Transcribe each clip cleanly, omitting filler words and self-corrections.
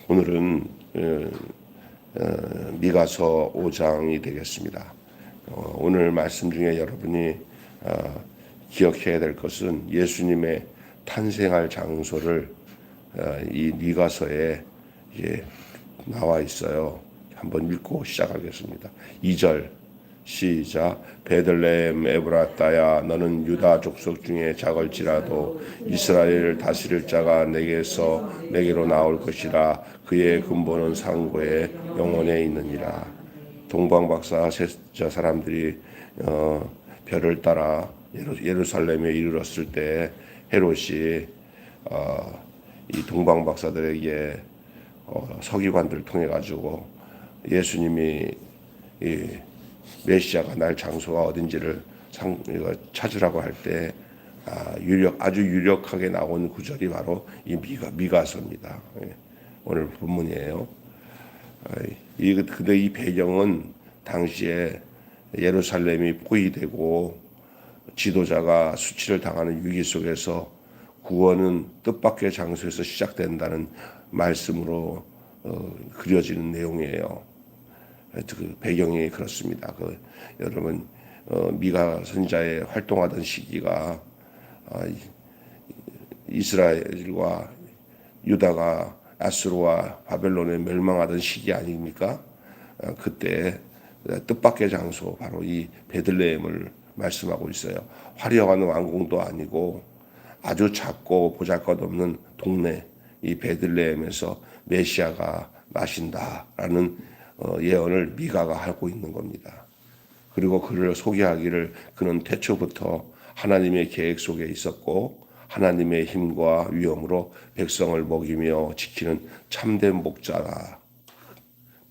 오늘은 미가서 5장이 되겠습니다. 오늘 말씀 중에 여러분이 기억해야 될 것은 예수님의 탄생할 장소를 이 미가서에 나와 있어요. 한번 읽고 시작하겠습니다. 2절 시작. 베들레헴 에브라타야, 너는 유다 족속 중에 작을지라도 이스라엘을 다스릴 자가 내게로 나올 것이라. 그의 근본은 상고의 영원에 있느니라. 동방박사 저 사람들이 별을 따라 예루살렘에 이르렀을 때 헤롯이 이 동방박사들에게 서기관들을 통해 가지고 예수님이 이 메시아가 날 장소가 어딘지를 찾으라고 할 때 아주 유력하게 나오는 구절이 바로 이 미가서입니다. 오늘 본문이에요. 근데 이 배경은 당시에 예루살렘이 포위되고 지도자가 수치를 당하는 위기 속에서 구원은 뜻밖의 장소에서 시작된다는 말씀으로 그려지는 내용이에요. 그 배경이 그렇습니다. 여러분 미가 선지자의 활동하던 시기가 이스라엘과 유다가 아수르와 바벨론에 멸망하던 시기 아닙니까? 그때 뜻밖의 장소 바로 이 베들레헴을 말씀하고 있어요. 화려한 왕궁도 아니고 아주 작고 보잘것없는 동네 이 베들레헴에서 메시아가 나신다라는 예언을 미가가 하고 있는 겁니다. 그리고 그를 소개하기를 그는 태초부터 하나님의 계획 속에 있었고 하나님의 힘과 위엄으로 백성을 먹이며 지키는 참된 목자다.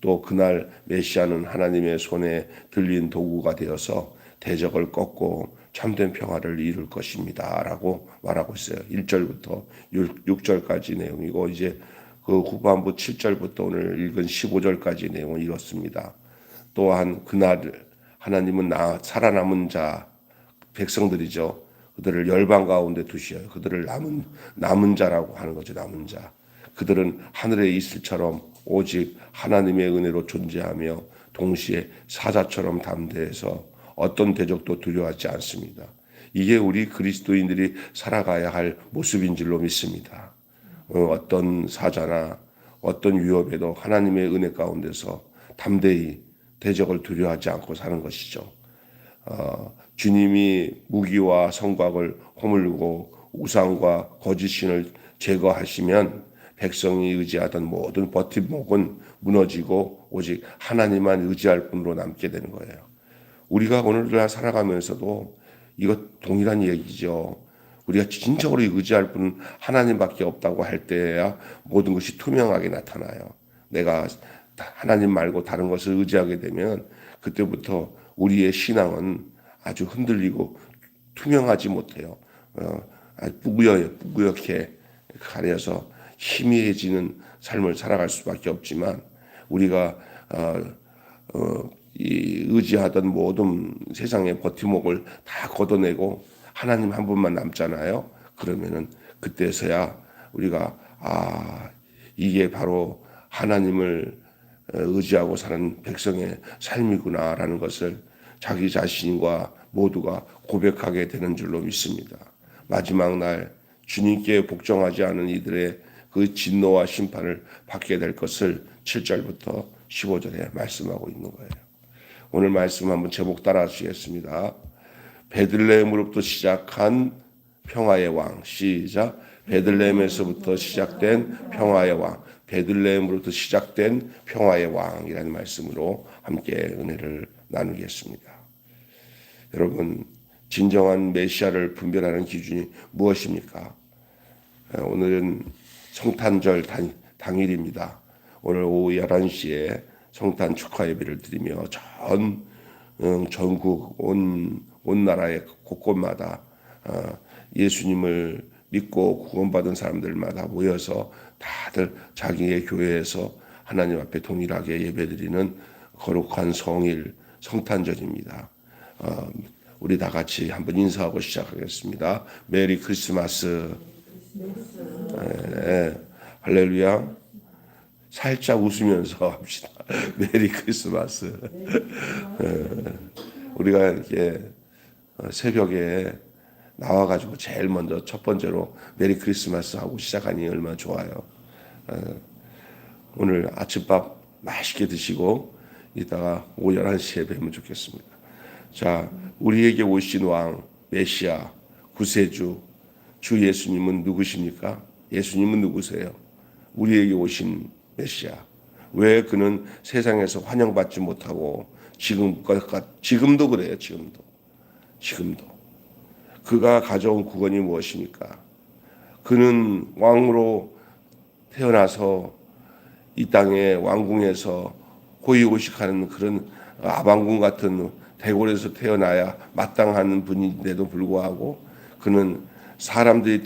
또 그날 메시아는 하나님의 손에 들린 도구가 되어서 대적을 꺾고 참된 평화를 이룰 것입니다. 라고 말하고 있어요. 1절부터 6절까지 내용이고 이제 그 후반부 7절부터 오늘 읽은 15절까지 내용을 읽었습니다. 또한 그날 하나님은 살아남은 자 백성들이죠. 그들을 열방 가운데 두시어요. 그들을 남은 자라고 하는 거죠. 남은 자. 그들은 하늘의 이슬처럼 오직 하나님의 은혜로 존재하며 동시에 사자처럼 담대해서 어떤 대적도 두려워하지 않습니다. 이게 우리 그리스도인들이 살아가야 할 모습인 줄로 믿습니다. 어떤 사자나 어떤 위협에도 하나님의 은혜 가운데서 담대히 대적을 두려워하지 않고 사는 것이죠. 주님이 무기와 성곽을 허물고 우상과 거짓신을 제거하시면 백성이 의지하던 모든 버팀목은 무너지고 오직 하나님만 의지할 뿐으로 남게 되는 거예요. 우리가 오늘날 살아가면서도 이것 동일한 얘기죠. 우리가 진정으로 의지할 분은 하나님밖에 없다고 할 때야 모든 것이 투명하게 나타나요. 내가 하나님 말고 다른 것을 의지하게 되면 그때부터 우리의 신앙은 아주 흔들리고 투명하지 못해요. 뿌옇게 가려서 희미해지는 삶을 살아갈 수밖에 없지만 우리가 이 의지하던 모든 세상의 버팀목을 다 걷어내고 하나님 한 분만 남잖아요. 그러면은 그때서야 우리가 이게 바로 하나님을 의지하고 사는 백성의 삶이구나라는 것을 자기 자신과 모두가 고백하게 되는 줄로 믿습니다. 마지막 날 주님께 복종하지 않은 이들의 그 진노와 심판을 받게 될 것을 7절부터 15절에 말씀하고 있는 거예요. 오늘 말씀 한번 제목 따라 하시겠습니다. 베들레헴으로부터 시작한 평화의 왕. 시작. 베들레헴에서부터 시작된 평화의 왕. 베들레헴으로부터 시작된 평화의 왕이라는 말씀으로 함께 은혜를 나누겠습니다. 여러분, 진정한 메시아를 분별하는 기준이 무엇입니까? 오늘은 성탄절 당일입니다. 오늘 오후 11시에 성탄 축하 예배를 드리며 전국 온 나라의 곳곳마다 예수님을 믿고 구원받은 사람들마다 모여서 다들 자기의 교회에서 하나님 앞에 동일하게 예배드리는 거룩한 성일 성탄절입니다. 우리 다 같이 한번 인사하고 시작하겠습니다. 메리 크리스마스. 할렐루야. 살짝 웃으면서 합시다. 메리 크리스마스. 우리가 이렇게 새벽에 나와가지고 제일 먼저 첫 번째로 메리 크리스마스 하고 시작하니 얼마나 좋아요. 오늘 아침밥 맛있게 드시고 이따가 오후 11시에 뵈면 좋겠습니다. 자, 우리에게 오신 왕 메시아 구세주 주 예수님은 누구십니까? 예수님은 누구세요? 우리에게 오신 메시아. 왜 그는 세상에서 환영받지 못하고 지금도 그래요. 지금도 그가 가져온 구원이 무엇입니까? 그는 왕으로 태어나서 이 땅의 왕궁에서 호의호식하는 그런 아방궁 같은 대궐에서 태어나야 마땅한 분인데도 불구하고 그는 사람들이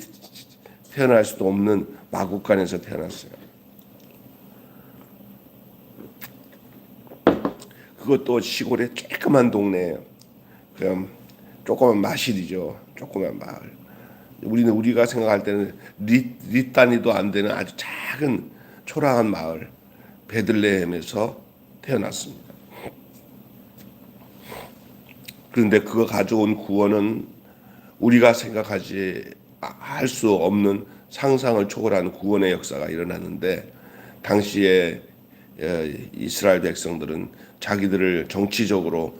태어날 수도 없는 마국간에서 태어났어요. 그것도 시골의 조그만 동네예요. 그냥 조그만 마실이죠. 조그만 마을. 우리가 생각할 때는 리 단위도 안 되는 아주 작은 초라한 마을 베들레헴에서 태어났습니다. 그런데 그거 가져온 구원은 우리가 생각하지 할 수 없는 상상을 초월하는 구원의 역사가 일어났는데 당시에 이스라엘 백성들은 자기들을 정치적으로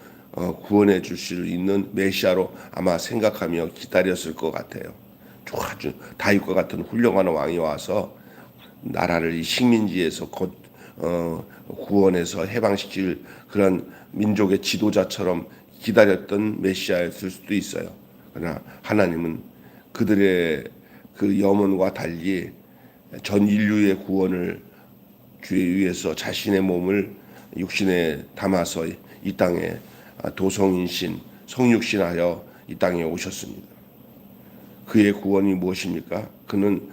구원해 줄 수 있는 메시아로 아마 생각하며 기다렸을 것 같아요. 아주 다윗과 같은 훌륭한 왕이 와서 나라를 이 식민지에서 곧 구원해서 해방시킬 그런 민족의 지도자처럼 기다렸던 메시아였을 수도 있어요. 그러나 하나님은 그들의 그 염원과 달리 전 인류의 구원을 위해서 자신의 몸을 육신에 담아서 이 땅에 도성인신, 성육신하여 이 땅에 오셨습니다. 그의 구원이 무엇입니까? 그는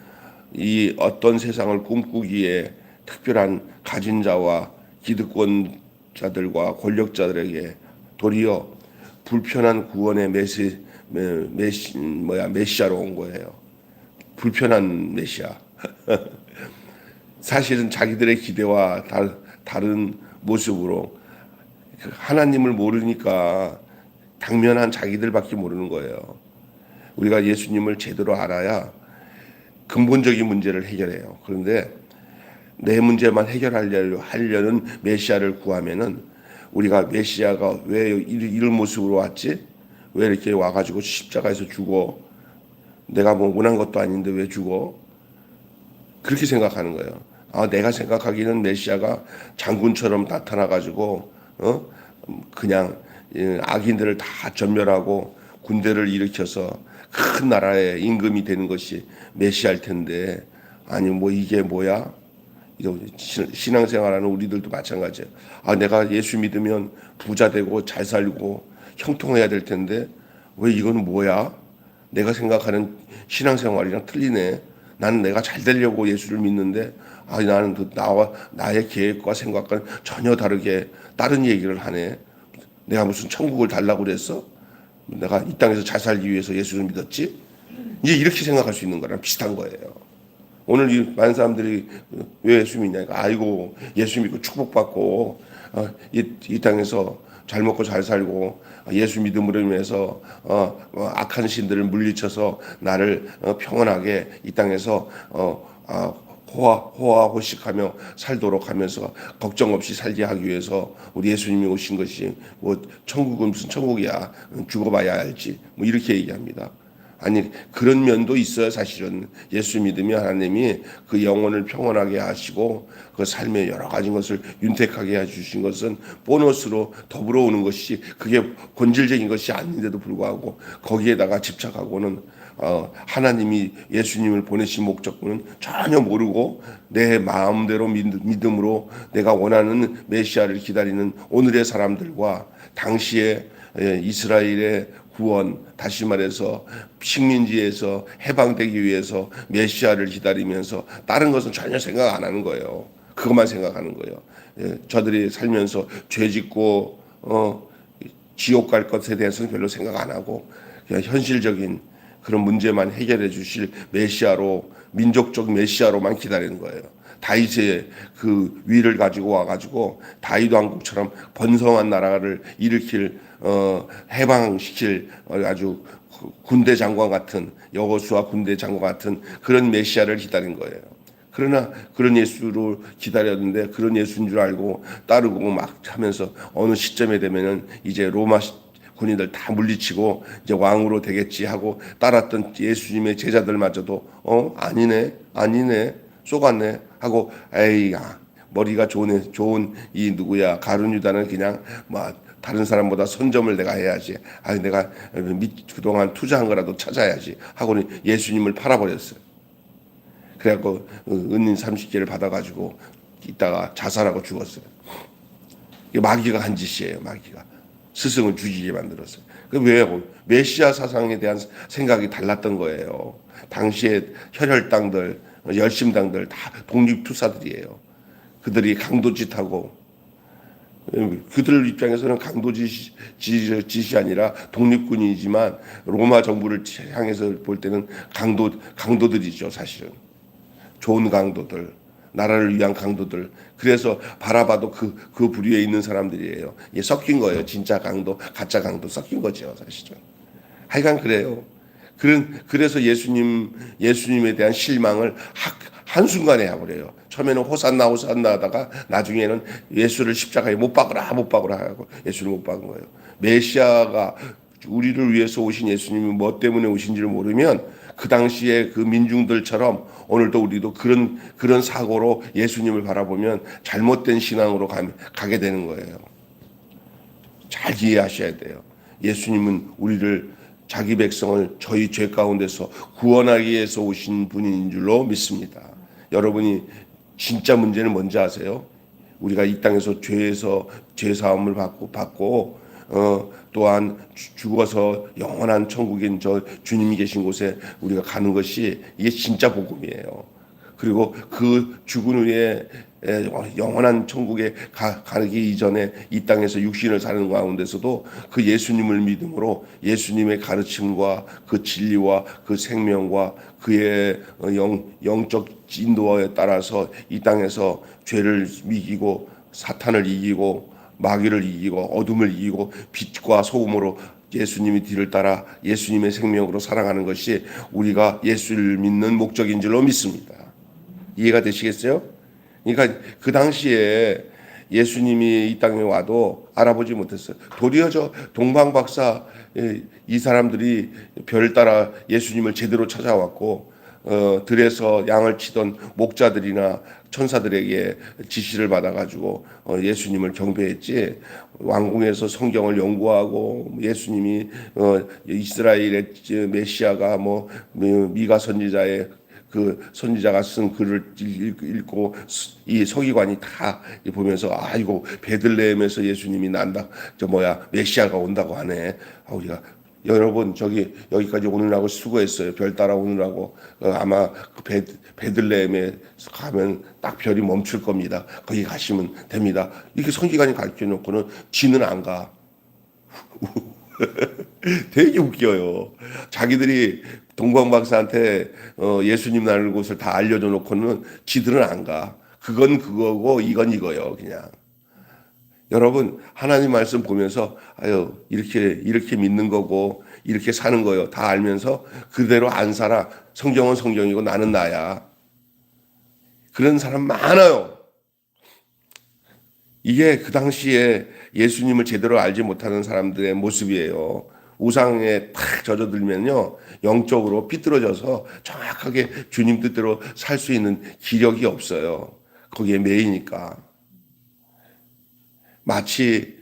이 어떤 세상을 꿈꾸기에 특별한 가진 자와 기득권자들과 권력자들에게 도리어 불편한 구원의 메시아로 온 거예요. 불편한 메시아. 사실은 자기들의 기대와 다른 모습으로 하나님을 모르니까 당면한 자기들밖에 모르는 거예요. 우리가 예수님을 제대로 알아야 근본적인 문제를 해결해요. 그런데 내 문제만 해결하려는 메시아를 구하면은 우리가 메시아가 왜 이런 모습으로 왔지? 왜 이렇게 와가지고 십자가에서 죽어? 내가 뭐 원한 것도 아닌데 왜 죽어? 그렇게 생각하는 거예요. 내가 생각하기는 메시아가 장군처럼 나타나가지고 그냥 악인들을 다 전멸하고 군대를 일으켜서 큰 나라의 임금이 되는 것이 메시아일 텐데 아니 뭐 이게 뭐야? 신앙생활하는 우리들도 마찬가지예요. 내가 예수 믿으면 부자 되고 잘 살고 형통해야 될 텐데 왜 이건 뭐야? 내가 생각하는 신앙생활이랑 틀리네. 나는 내가 잘 되려고 예수를 믿는데 나는 나의 계획과 생각과 전혀 다르게 다른 얘기를 하네. 내가 무슨 천국을 달라고 그랬어? 내가 이 땅에서 잘 살기 위해서 예수를 믿었지? 이제 이렇게 생각할 수 있는 거랑 비슷한 거예요. 오늘 이 많은 사람들이 왜 예수 믿냐니까 아이고 예수 믿고 축복받고 이 땅에서 잘 먹고 잘 살고 예수 믿음으로 인해서 악한 신들을 물리쳐서 나를 평온하게 이 땅에서 호화호식하며 살도록 하면서 걱정 없이 살게 하기 위해서 우리 예수님이 오신 것이 뭐 천국은 무슨 천국이야 죽어봐야 알지 뭐 이렇게 얘기합니다. 아니 그런 면도 있어요. 사실은 예수 믿으면 하나님이 그 영혼을 평온하게 하시고 그 삶의 여러 가지 것을 윤택하게 해주신 것은 보너스로 더불어 오는 것이 그게 본질적인 것이 아닌데도 불구하고 거기에다가 집착하고는 하나님이 예수님을 보내신 목적은 전혀 모르고 내 마음대로 믿음으로 내가 원하는 메시아를 기다리는 오늘의 사람들과 당시에 이스라엘의 구원, 다시 말해서 식민지에서 해방되기 위해서 메시아를 기다리면서 다른 것은 전혀 생각 안 하는 거예요. 그것만 생각하는 거예요. 저들이 살면서 죄 짓고 지옥 갈 것에 대해서는 별로 생각 안 하고 그냥 현실적인 그런 문제만 해결해 주실 메시아로 민족적 메시아로만 기다리는 거예요. 다윗의 그 위를 가지고 와가지고 다윗 왕국처럼 번성한 나라를 일으킬 해방시킬 아주 군대 장관 같은 여호수아 군대 장관 같은 그런 메시아를 기다린 거예요. 그러나 그런 예수를 기다렸는데 그런 예수인 줄 알고 따르고 막 하면서 어느 시점에 되면은 이제 로마 군인들 다 물리치고 이제 왕으로 되겠지 하고 따랐던 예수님의 제자들마저도 아니네 쏘갔네 하고 에이야 머리가 좋은 이 누구야 가룟 유다는 그냥 뭐 다른 사람보다 선점을 내가 해야지. 내가 그동안 투자한 거라도 찾아야지 하고는 예수님을 팔아버렸어요. 그래갖고 은인 30개를 받아가지고 이따가 자살하고 죽었어요. 이게 마귀가 한 짓이에요. 마귀가 스승을 죽이게 만들었어요. 왜요? 메시아 사상에 대한 생각이 달랐던 거예요. 당시에 혈혈당들, 열심당들 다 독립투사들이에요. 그들이 강도짓하고 그들 입장에서는 강도짓이 아니라 독립군이지만 로마 정부를 향해서 볼 때는 강도들이죠, 사실은. 좋은 강도들, 나라를 위한 강도들. 그래서 바라봐도 그 부류에 있는 사람들이에요. 섞인 거예요. 진짜 강도, 가짜 강도 섞인 거죠, 사실은. 하여간 그래요. 그래서 예수님에 대한 실망을 한순간에 해버려요. 처음에는 호산나 하다가 나중에는 예수를 십자가에 못 박으라 하고 예수를 못 박은 거예요. 메시아가 우리를 위해서 오신 예수님이 뭐 때문에 오신지를 모르면 그 당시에 그 민중들처럼 오늘도 우리도 그런 사고로 예수님을 바라보면 잘못된 신앙으로 가게 되는 거예요. 잘 이해하셔야 돼요. 예수님은 우리를 자기 백성을 저희 죄 가운데서 구원하기 위해서 오신 분인 줄로 믿습니다. 여러분이 진짜 문제는 뭔지 아세요? 우리가 이 땅에서 죄 사함을 받고 또한 죽어서 영원한 천국인 저 주님이 계신 곳에 우리가 가는 것이 이게 진짜 복음이에요. 그리고 그 죽은 후에 영원한 천국에 가기 이전에 이 땅에서 육신을 사는 가운데서도 그 예수님을 믿음으로 예수님의 가르침과 그 진리와 그 생명과 그의 영적 인도에 따라서 이 땅에서 죄를 이기고 사탄을 이기고 마귀를 이기고 어둠을 이기고 빛과 소금으로 예수님의 뒤를 따라 예수님의 생명으로 살아가는 것이 우리가 예수를 믿는 목적인 줄로 믿습니다. 이해가 되시겠어요? 그러니까 그 당시에 예수님이 이 땅에 와도 알아보지 못했어요. 도리어 저 동방박사 이 사람들이 별 따라 예수님을 제대로 찾아왔고 들에서 양을 치던 목자들이나 천사들에게 지시를 받아가지고 예수님을 경배했지 왕궁에서 성경을 연구하고 예수님이 이스라엘의 메시아가 뭐 미가 선지자의 그 선지자가 쓴 글을 읽고 이 서기관이 다 보면서 이거 베들레헴에서 예수님이 난다 메시아가 온다고 하네. 우리가 여러분 여기까지 오느라고 수고했어요. 별 따라 오느라고 아마 그 베들레헴에 가면 딱 별이 멈출 겁니다. 거기 가시면 됩니다. 이렇게 서기관이 가르쳐 놓고는 지는 안 가. 되게 웃겨요. 자기들이 동방박사한테 예수님 나는 곳을 다 알려줘 놓고는 지들은 안 가. 그건 그거고 이건 이거요. 그냥. 여러분 하나님 말씀 보면서 이렇게 믿는 거고 이렇게 사는 거요. 다 알면서 그대로 안 살아. 성경은 성경이고 나는 나야. 그런 사람 많아요. 이게 그 당시에 예수님을 제대로 알지 못하는 사람들의 모습이에요. 우상에 탁 젖어들면요 영적으로 삐뚤어져서 정확하게 주님 뜻대로 살 수 있는 기력이 없어요. 거기에 매이니까. 마치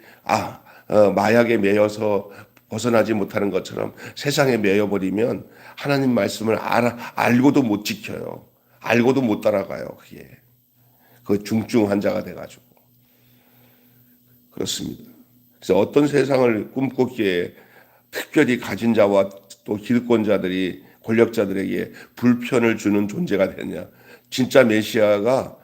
마약에 매여서 벗어나지 못하는 것처럼 세상에 매여버리면 하나님 말씀을 알고도 못 지켜요. 알고도 못 따라가요. 그게 그 중증 환자가 돼가지고 그렇습니다. 그래서 어떤 세상을 꿈꾸기에 특별히 가진 자와 또 기득권자들이 권력자들에게 불편을 주는 존재가 되냐? 진짜 메시아가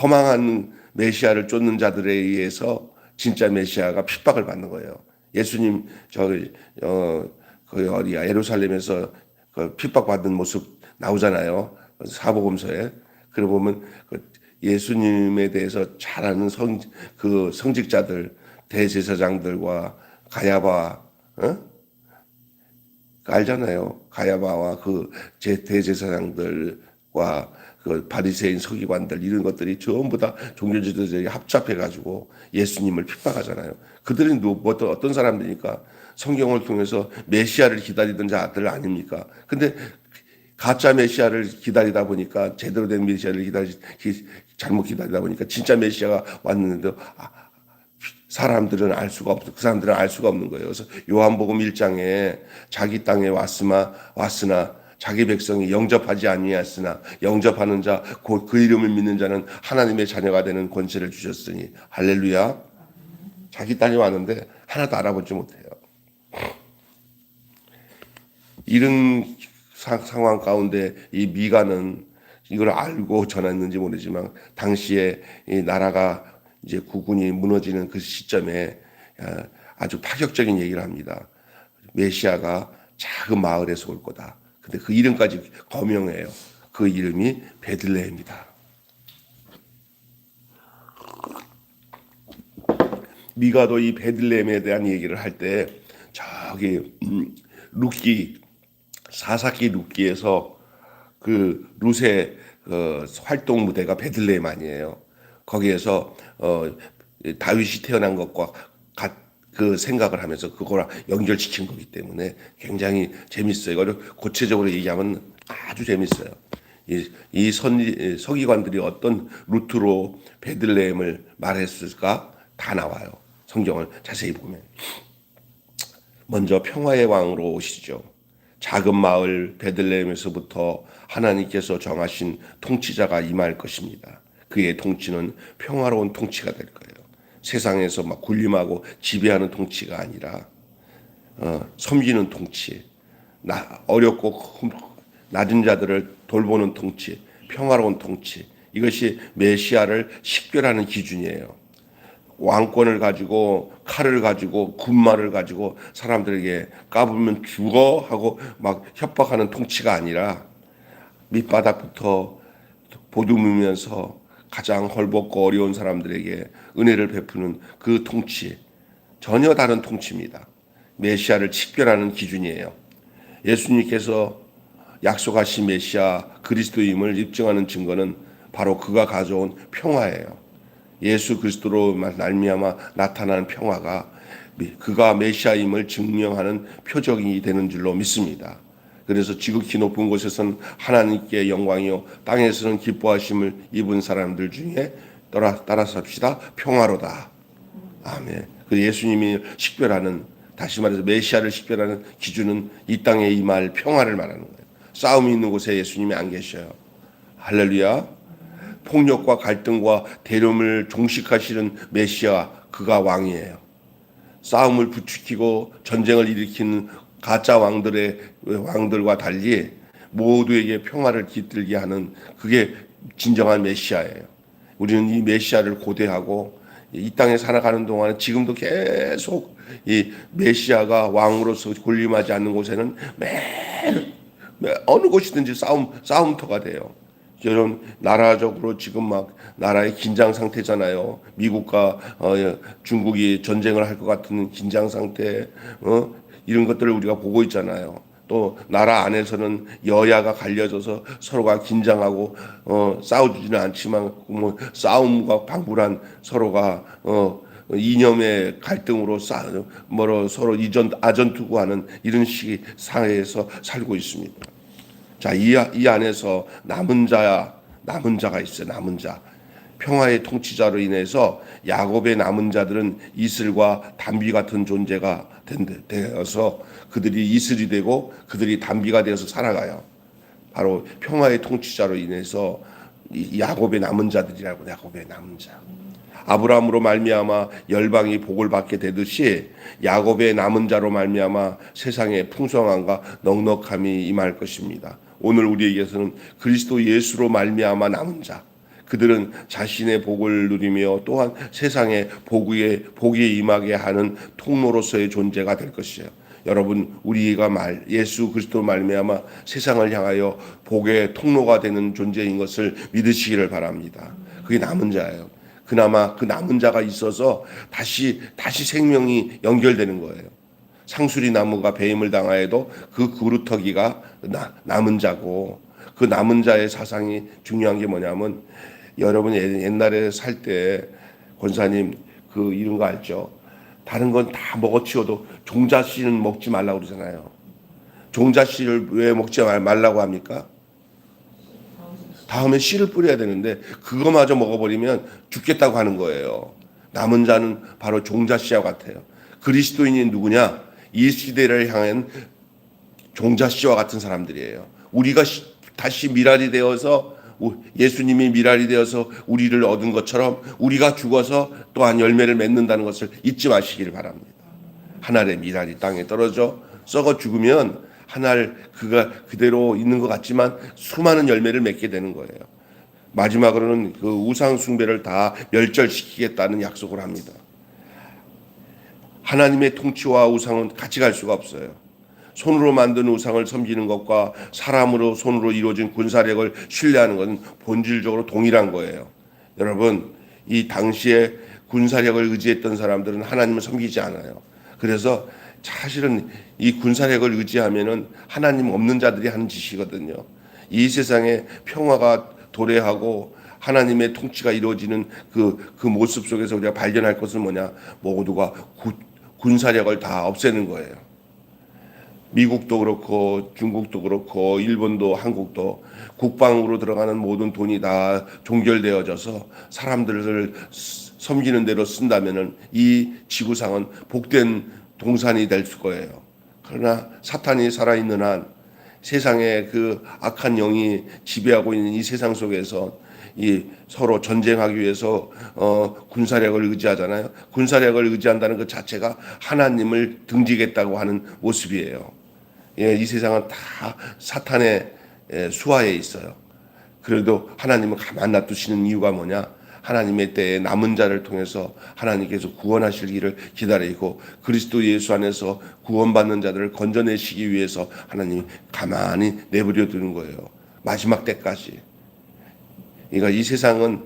허망한 메시아를 쫓는 자들에 의해서 진짜 메시아가 핍박을 받는 거예요. 예수님 그 어디야 예루살렘에서 그 핍박받는 모습 나오잖아요. 사복음서에 그래 보면 그 예수님에 대해서 잘 아는 그 성직자들, 대제사장들과 가야바, 알잖아요. 가야바와 그 대제사장들과 그 바리새인 서기관들 이런 것들이 전부 다 종교 지도자들이 합잡해가지고 예수님을 핍박하잖아요. 그들은 어떤 사람들이니까 성경을 통해서 메시아를 기다리던 자들 아닙니까? 근데 가짜 메시아를 기다리다 보니까 제대로 된 메시아를 잘못 기다리다 보니까 진짜 메시아가 왔는데 사람들은 알 수가 없어. 그 사람들은 알 수가 없는 거예요. 그래서 요한복음 1장에 자기 땅에 왔으나 자기 백성이 영접하지 아니하였으나 영접하는 자 곧 그 이름을 믿는 자는 하나님의 자녀가 되는 권세를 주셨으니 할렐루야. 자기 땅에 왔는데 하나도 알아보지 못해요. 이런 상황 가운데 이 미가는 이걸 알고 전했는지 모르지만 당시에 이 나라가 이제 국군이 무너지는 그 시점에 아주 파격적인 얘기를 합니다. 메시아가 작은 마을에서 올 거다. 근데 그 이름까지 거명해요. 그 이름이 베들레헴이다. 미가도 이 베들레헴에 대한 얘기를 할 때 저기 룻기 사사기 룻기에서 그 룻의 활동 무대가 베들레헴 아니에요. 거기에서 다윗이 태어난 것과 그 생각을 하면서 그거랑 연결시킨 거기 때문에 굉장히 재밌어요. 이거를 구체적으로 얘기하면 아주 재밌어요. 이 서기관들이 어떤 루트로 베들레헴을 말했을까 다 나와요. 성경을 자세히 보면. 먼저 평화의 왕으로 오시죠. 작은 마을 베들레헴에서부터 하나님께서 정하신 통치자가 임할 것입니다. 그의 통치는 평화로운 통치가 될 거예요. 세상에서 막 군림하고 지배하는 통치가 아니라 섬기는 통치, 어렵고 낮은 자들을 돌보는 통치, 평화로운 통치. 이것이 메시아를 식별하는 기준이에요. 왕권을 가지고 칼을 가지고 군말을 가지고 사람들에게 까불면 죽어 하고 막 협박하는 통치가 아니라 밑바닥부터 보듬으면서 가장 헐벗고 어려운 사람들에게 은혜를 베푸는 그 통치, 전혀 다른 통치입니다. 메시아를 식별하는 기준이에요. 예수님께서 약속하신 메시아 그리스도임을 입증하는 증거는 바로 그가 가져온 평화예요. 예수 그리스도로 말미암아 나타나는 평화가 그가 메시아임을 증명하는 표적이 되는 줄로 믿습니다. 그래서 지극히 높은 곳에서는 하나님께 영광이요 땅에서는 기뻐하심을 입은 사람들 중에 따라서 합시다. 평화로다. 아멘. 그 예수님이 식별하는, 다시 말해서 메시아를 식별하는 기준은 이 땅에 임할 평화를 말하는 거예요. 싸움이 있는 곳에 예수님이 안 계셔요. 할렐루야. 폭력과 갈등과 대립을 종식하시는 메시아, 그가 왕이에요. 싸움을 부추기고 전쟁을 일으키는 가짜 왕들과 달리 모두에게 평화를 깃들게 하는 그게 진정한 메시아예요. 우리는 이 메시아를 고대하고 이 땅에 살아가는 동안에 지금도 계속 이 메시아가 왕으로서 군림하지 않는 곳에는 매일 어느 곳이든지 싸움터가 돼요. 이런 나라적으로 지금 막 나라의 긴장 상태잖아요. 미국과 중국이 전쟁을 할 것 같은 긴장 상태, 이런 것들을 우리가 보고 있잖아요. 또 나라 안에서는 여야가 갈려져서 서로가 긴장하고 싸우지는 않지만 뭐 싸움과 방불한 서로가 이념의 갈등으로 서로 아전투구하는 이런 식의 사회에서 살고 있습니다. 자, 이 안에서 남은 자가 있어요. 남은 자. 평화의 통치자로 인해서 야곱의 남은 자들은 이슬과 담비 같은 존재가 되어서 그들이 이슬이 되고 그들이 담비가 되어서 살아가요. 바로 평화의 통치자로 인해서 야곱의 남은 자들이라고. 야곱의 남은 자. 아브라함으로 말미암아 열방이 복을 받게 되듯이 야곱의 남은 자로 말미암아 세상에 풍성함과 넉넉함이 임할 것입니다. 오늘 우리에게서는 그리스도 예수로 말미암아 남은 자, 그들은 자신의 복을 누리며 또한 세상에 복이 임하게 하는 통로로서의 존재가 될 것이에요. 여러분 우리가 예수 그리스도 말미암아 세상을 향하여 복의 통로가 되는 존재인 것을 믿으시기를 바랍니다. 그게 남은 자예요. 그나마 그 남은 자가 있어서 다시 생명이 연결되는 거예요. 상수리 나무가 배임을 당하여도 그 그루터기가 남은 자고, 그 남은 자의 사상이 중요한 게 뭐냐면, 여러분 옛날에 살 때 권사님 그 이런 거 알죠? 다른 건 다 먹어치워도 종자씨는 먹지 말라고 그러잖아요. 종자씨를 왜 먹지 말라고 합니까? 다음에 씨를 뿌려야 되는데 그거마저 먹어버리면 죽겠다고 하는 거예요. 남은 자는 바로 종자씨와 같아요. 그리스도인이 누구냐? 이 시대를 향한 종자씨와 같은 사람들이에요. 우리가 다시 미랄이 되어서, 예수님이 미랄이 되어서 우리를 얻은 것처럼 우리가 죽어서 또한 열매를 맺는다는 것을 잊지 마시기를 바랍니다. 한 알의 미랄이 땅에 떨어져 썩어 죽으면 한 알 그가 그대로 있는 것 같지만 수많은 열매를 맺게 되는 거예요. 마지막으로는 그 우상 숭배를 다 멸절시키겠다는 약속을 합니다. 하나님의 통치와 우상은 같이 갈 수가 없어요. 손으로 만든 우상을 섬기는 것과 사람으로 손으로 이루어진 군사력을 신뢰하는 것은 본질적으로 동일한 거예요. 여러분, 이 당시에 군사력을 의지했던 사람들은 하나님을 섬기지 않아요. 그래서 사실은 이 군사력을 의지하면은 하나님 없는 자들이 하는 짓이거든요. 이 세상에 평화가 도래하고 하나님의 통치가 이루어지는 그 모습 속에서 우리가 발견할 것은 뭐냐? 모두가 군사력을 다 없애는 거예요. 미국도 그렇고 중국도 그렇고 일본도 한국도 국방으로 들어가는 모든 돈이 다 종결되어져서 사람들을 섬기는 대로 쓴다면은 이 지구상은 복된 동산이 될 거예요. 그러나 사탄이 살아있는 한, 세상의 그 악한 영이 지배하고 있는 이 세상 속에서 이 서로 전쟁하기 위해서 군사력을 의지하잖아요. 군사력을 의지한다는 것 자체가 하나님을 등지겠다고 하는 모습이에요. 예, 이 세상은 다 사탄의 수하에 있어요. 그래도 하나님은 가만 놔두시는 이유가 뭐냐? 하나님의 때에 남은 자를 통해서 하나님께서 구원하실 일을 기다리고 그리스도 예수 안에서 구원받는 자들을 건져내시기 위해서 하나님이 가만히 내버려 두는 거예요. 마지막 때까지. 그러니까 이 세상은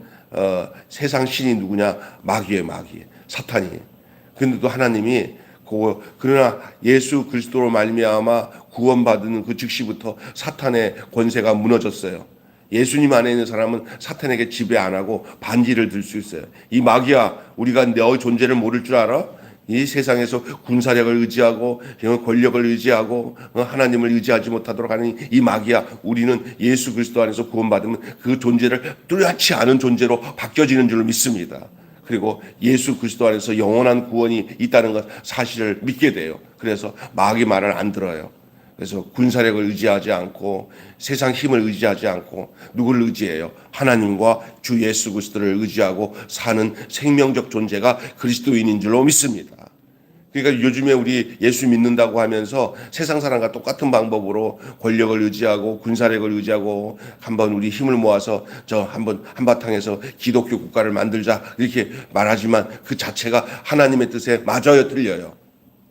세상 신이 누구냐? 마귀예요, 마귀. 사탄이. 그런데도 하나님이 그러나 예수 그리스도로 말미암아 구원받은 그 즉시부터 사탄의 권세가 무너졌어요. 예수님 안에 있는 사람은 사탄에게 지배 안 하고 반지를 들 수 있어요. 이 마귀야, 우리가 너의 존재를 모를 줄 알아? 이 세상에서 군사력을 의지하고 권력을 의지하고 하나님을 의지하지 못하도록 하는 이 마귀야, 우리는 예수 그리스도 안에서 구원받으면 그 존재를 뚜렷이 아는 존재로 바뀌어지는 줄로 믿습니다. 그리고 예수 그리스도 안에서 영원한 구원이 있다는 것 사실을 믿게 돼요. 그래서 마귀 말을 안 들어요. 그래서 군사력을 의지하지 않고 세상 힘을 의지하지 않고 누구를 의지해요? 하나님과 주 예수 그리스도를 의지하고 사는 생명적 존재가 그리스도인인 줄로 믿습니다. 그러니까 요즘에 우리 예수 믿는다고 하면서 세상 사람과 똑같은 방법으로 권력을 의지하고 군사력을 의지하고 한번 우리 힘을 모아서 한번 한바탕에서 기독교 국가를 만들자 이렇게 말하지만 그 자체가 하나님의 뜻에 맞아요, 틀려요?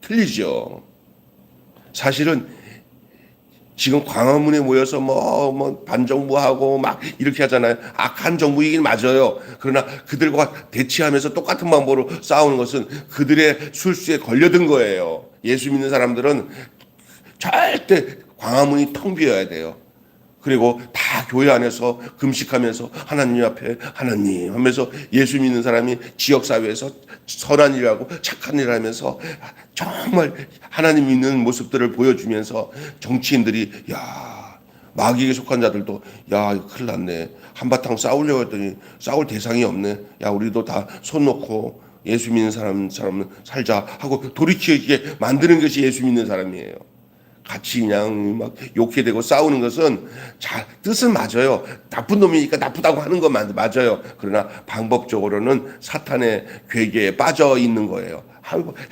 틀리죠. 사실은 지금 광화문에 모여서 뭐 반정부하고 막 이렇게 하잖아요. 악한 정부이긴 맞아요. 그러나 그들과 대치하면서 똑같은 방법으로 싸우는 것은 그들의 술수에 걸려든 거예요. 예수 믿는 사람들은 절대 광화문이 텅 비어야 돼요. 그리고 다 교회 안에서 금식하면서 하나님 앞에 하나님 하면서 예수 믿는 사람이 지역사회에서 선한 일을 하고 착한 일을 하면서 정말 하나님 믿는 모습들을 보여주면서 정치인들이 야, 마귀에게 속한 자들도 야, 이거 큰일 났네. 한바탕 싸우려고 했더니 싸울 대상이 없네. 야, 우리도 다 손 놓고 예수 믿는 사람은 살자 하고 돌이키게 만드는 것이 예수 믿는 사람이에요. 같이 그냥 막 욕해대고 싸우는 것은 뜻은 맞아요. 나쁜 놈이니까 나쁘다고 하는 건 맞아요. 그러나 방법적으로는 사탄의 괴계에 빠져 있는 거예요.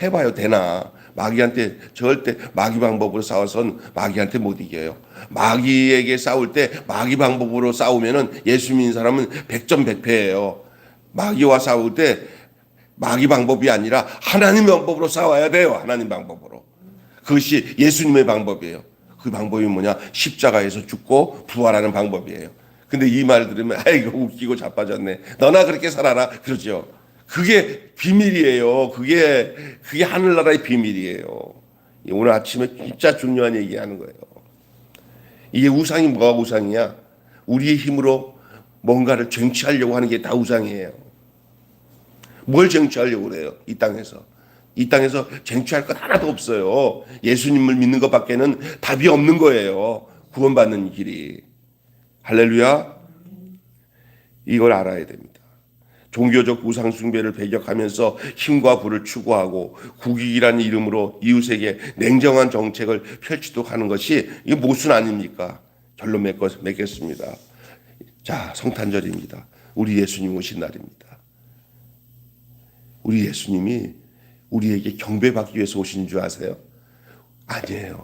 해봐요, 되나? 마귀한테 절대 마귀 방법으로 싸워선 마귀한테 못 이겨요. 마귀에게 싸울 때 마귀 방법으로 싸우면은 예수 믿는 사람은 100점 100패예요. 마귀와 싸울 때 마귀 방법이 아니라 하나님 방법으로 싸워야 돼요. 하나님 방법으로. 그것이 예수님의 방법이에요. 그 방법이 뭐냐? 십자가에서 죽고 부활하는 방법이에요. 근데 이 말 들으면 아이고 웃기고 자빠졌네. 너나 그렇게 살아라 그러죠. 그게 비밀이에요. 그게 하늘나라의 비밀이에요. 오늘 아침에 진짜 중요한 얘기하는 거예요. 이게 우상이 뭐가 우상이야? 우리의 힘으로 뭔가를 쟁취하려고 하는 게 다 우상이에요. 뭘 쟁취하려고 그래요? 이 땅에서 쟁취할 것 하나도 없어요. 예수님을 믿는 것밖에는 답이 없는 거예요. 구원받는 길이. 할렐루야. 이걸 알아야 됩니다. 종교적 우상 숭배를 배격하면서 힘과 부를 추구하고 국익이라는 이름으로 이웃에게 냉정한 정책을 펼치도록 하는 것이 이게 모순 아닙니까? 결론 맺겠습니다. 자, 성탄절입니다. 우리 예수님 오신 날입니다. 우리 예수님이 우리에게 경배받기 위해서 오신 줄 아세요? 아니에요.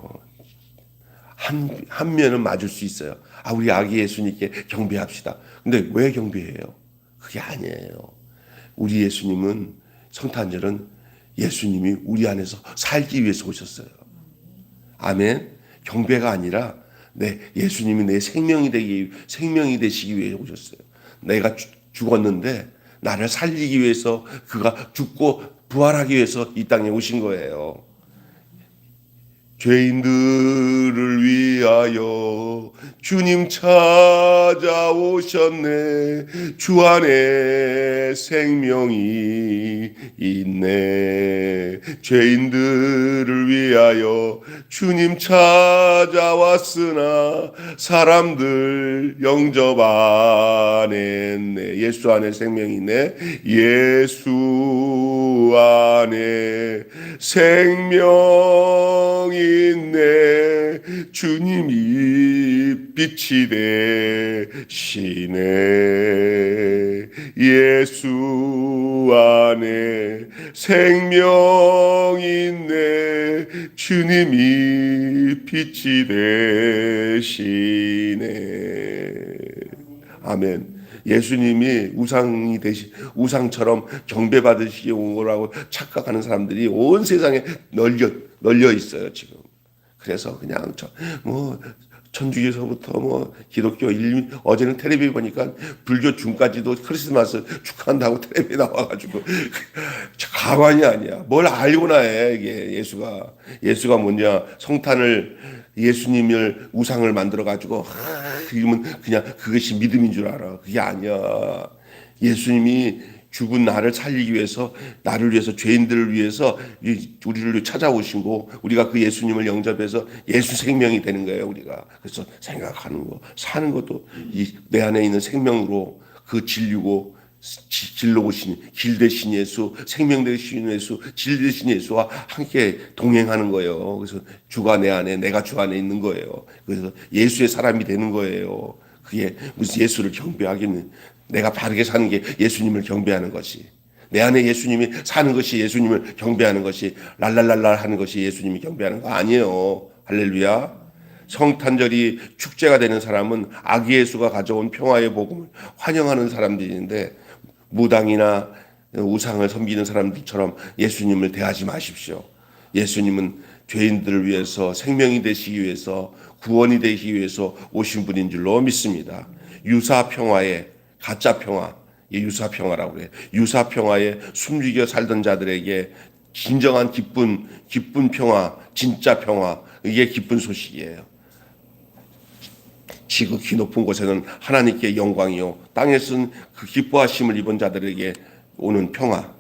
한 면은 맞을 수 있어요. 우리 아기 예수님께 경배합시다. 근데 왜 경배해요? 그게 아니에요. 우리 예수님은 성탄절은 예수님이 우리 안에서 살기 위해서 오셨어요. 아멘. 경배가 아니라 예수님이 내 생명이 되시기 위해 오셨어요. 내가 죽었는데 나를 살리기 위해서 그가 죽고 부활하기 위해서 이 땅에 오신 거예요. 죄인들을 위하여 주님 찾아오셨네. 주 안에 생명이 있네. 죄인들을 위하여 주님 찾아왔으나 사람들 영접 안 했네. 예수 안에 생명이 있네. 예수 안에 생명이 있네. 주님이 빛이 되시네. 예수 안에 생명이 있네. 주님이 빛이 되시네. 아멘. 예수님이 우상처럼 경배받으시기 온 거라고 착각하는 사람들이 온 세상에 널려 있어요, 지금. 그래서 그냥 천주교에서부터 기독교 어제는 텔레비 보니까 불교 중까지도 크리스마스 축하한다고 텔레비에 나와가지고 가관이 아니야. 뭘 알고나 해 이게 예수가 뭐냐? 성탄을 예수님을 우상을 만들어가지고 그러면 그냥 그것이 믿음인 줄 알아. 그게 아니야. 예수님이 죽은 나를 살리기 위해서, 나를 위해서, 죄인들을 위해서 우리를 찾아오시고 우리가 그 예수님을 영접해서 예수 생명이 되는 거예요. 우리가. 그래서 생각하는 거, 사는 것도 내 안에 있는 생명으로 그 진리고 진로 오신 길 되신 예수, 생명 되신 예수, 질 되신 예수와 함께 동행하는 거예요. 그래서 주가 내 안에, 내가 주 안에 있는 거예요. 그래서 예수의 사람이 되는 거예요. 그게 무슨 예수를 경배하기는, 내가 바르게 사는 게 예수님을 경배하는 것이, 내 안에 예수님이 사는 것이 예수님을 경배하는 것이, 랄랄랄랄 하는 것이 예수님이 경배하는 거 아니에요. 할렐루야. 성탄절이 축제가 되는 사람은 아기 예수가 가져온 평화의 복음을 환영하는 사람들인데, 무당이나 우상을 섬기는 사람들처럼 예수님을 대하지 마십시오. 예수님은 죄인들을 위해서, 생명이 되시기 위해서, 구원이 되시기 위해서 오신 분인 줄로 믿습니다. 유사평화의 가짜 평화, 유사평화라고 그래요. 유사평화에 숨죽여 살던 자들에게 진정한 기쁜 평화, 진짜 평화, 이게 기쁜 소식이에요. 지극히 높은 곳에는 하나님께 영광이요, 땅에서는 그 기뻐하심을 입은 자들에게 오는 평화.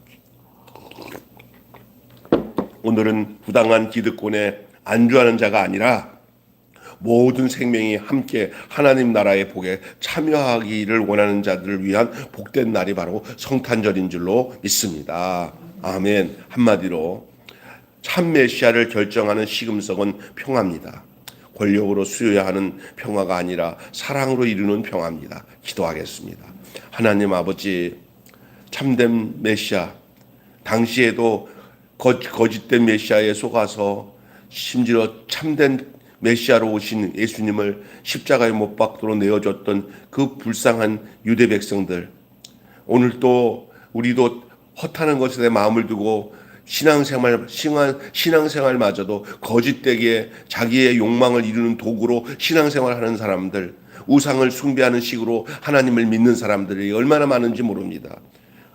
오늘은 부당한 기득권에 안주하는 자가 아니라 모든 생명이 함께 하나님 나라의 복에 참여하기를 원하는 자들을 위한 복된 날이 바로 성탄절인 줄로 믿습니다. 아멘. 한마디로 참 메시아를 결정하는 시금석은 평화입니다. 권력으로 수여야 하는 평화가 아니라 사랑으로 이루는 평화입니다. 기도하겠습니다. 하나님 아버지, 참된 메시아, 당시에도 거짓된 메시아에 속아서 심지어 참된 메시아로 오신 예수님을 십자가에 못 박도록 내어줬던 그 불쌍한 유대 백성들, 오늘 또 우리도 허탄한 것에 대해 마음을 두고 신앙생활마저도 거짓되게 자기의 욕망을 이루는 도구로 신앙생활하는 사람들, 우상을 숭배하는 식으로 하나님을 믿는 사람들이 얼마나 많은지 모릅니다.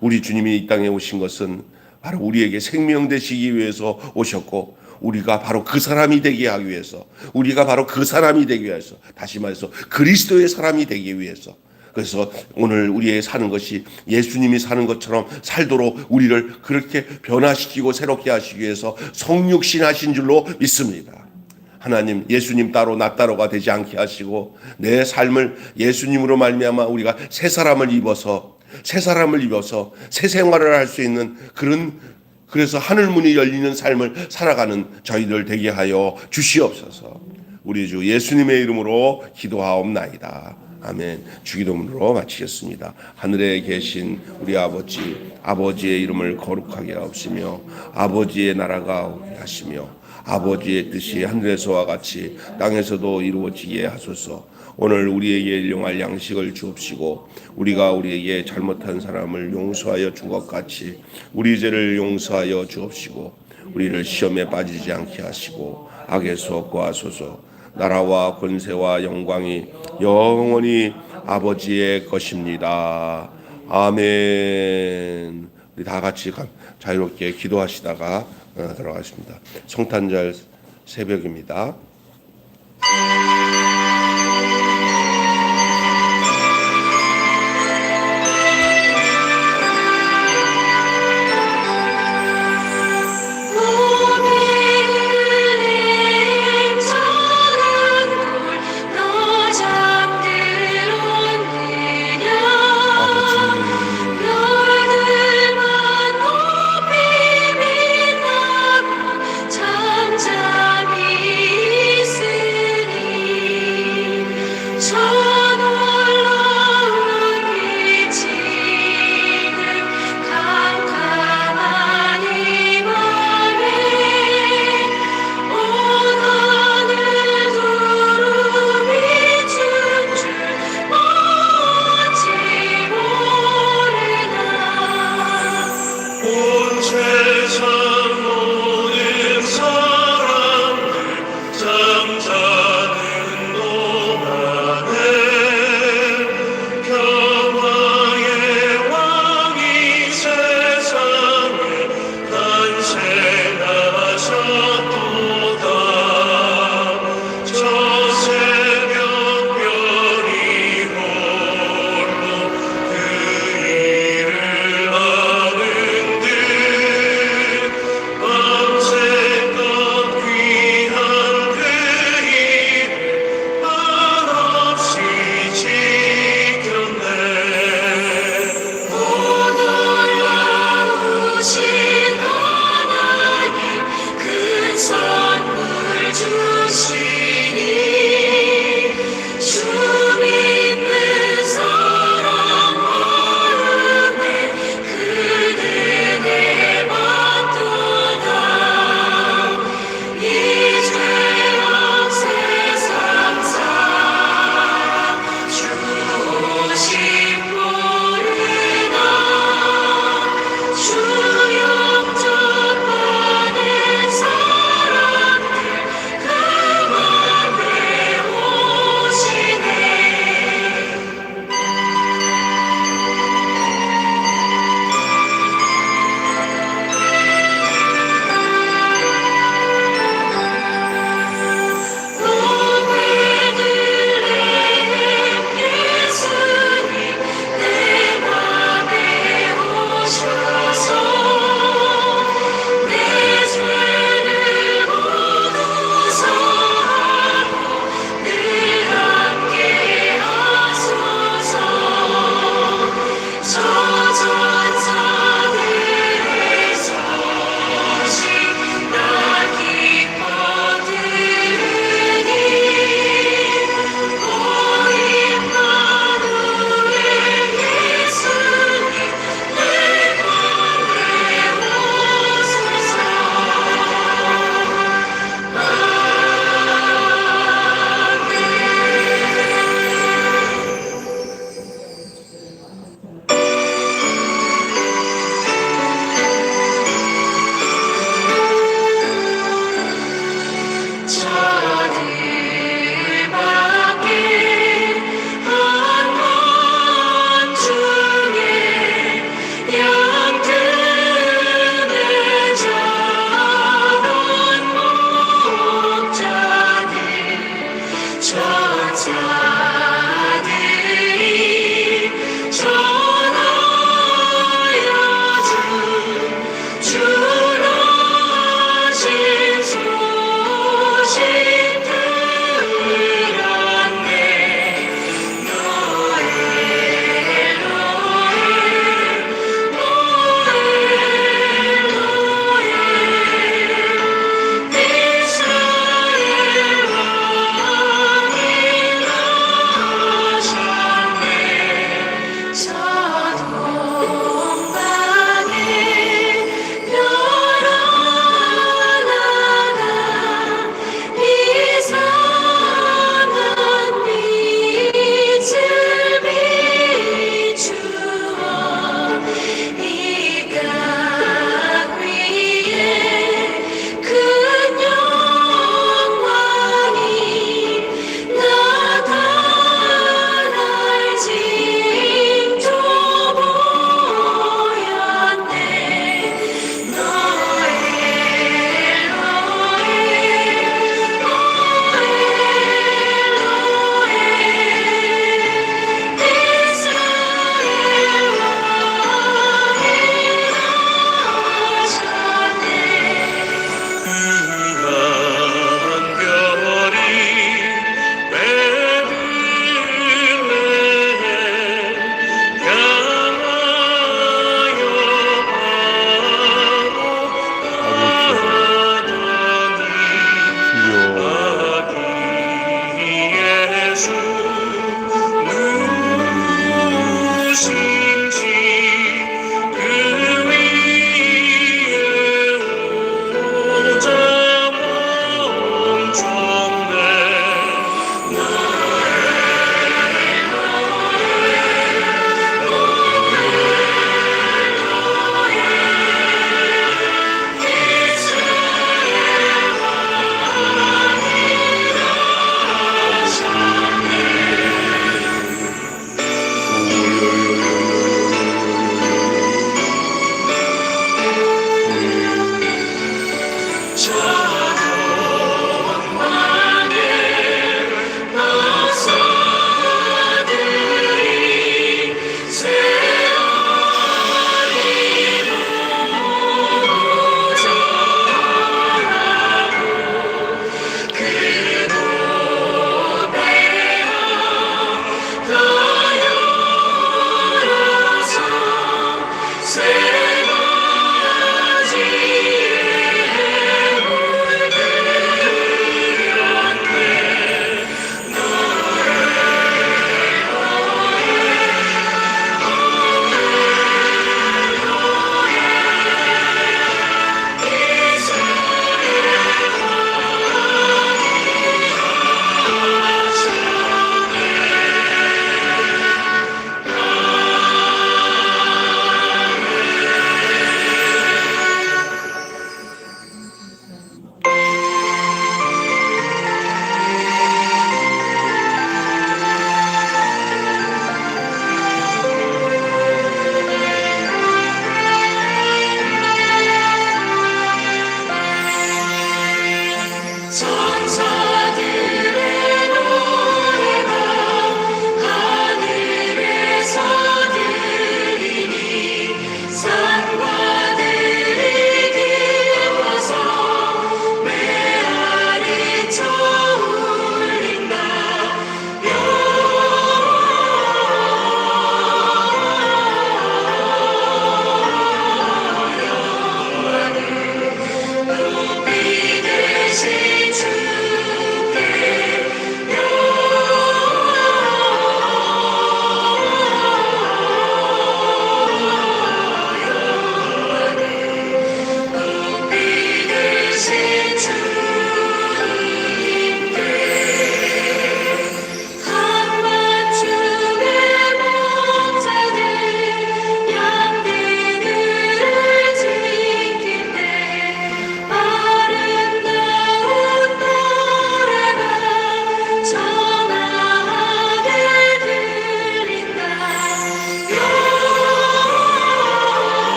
우리 주님이 이 땅에 오신 것은 바로 우리에게 생명 되시기 위해서 오셨고, 우리가 바로 그 사람이 되게 하기 위해서, 우리가 바로 그 사람이 되기 위해서, 다시 말해서 그리스도의 사람이 되기 위해서, 그래서 오늘 우리의 사는 것이 예수님이 사는 것처럼 살도록 우리를 그렇게 변화시키고 새롭게 하시기 위해서 성육신 하신 줄로 믿습니다. 하나님, 예수님 따로 나 따로가 되지 않게 하시고 내 삶을 예수님으로 말미암아 우리가 새 사람을 입어서 새 생활을 할 수 있는 그래서 하늘 문이 열리는 삶을 살아가는 저희들 되게 하여 주시옵소서. 우리 주 예수님의 이름으로 기도하옵나이다. 아멘. 주기도문으로 마치겠습니다. 하늘에 계신 우리 아버지의 이름을 거룩하게 하옵시며 아버지의 나라가 오게 하시며 아버지의 뜻이 하늘에서와 같이 땅에서도 이루어지게 하소서. 오늘 우리에게 일용할 양식을 주옵시고 우리가 우리에게 잘못한 사람을 용서하여 준 것 같이 우리 죄를 용서하여 주옵시고 우리를 시험에 빠지지 않게 하시고 악에서 구하소서. 나라와 권세와 영광이 영원히 아버지의 것입니다. 아멘. 우리 다 같이 자유롭게 기도하시다가 들어가십니다. 성탄절 새벽입니다. 잠잠히 있으니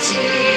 주님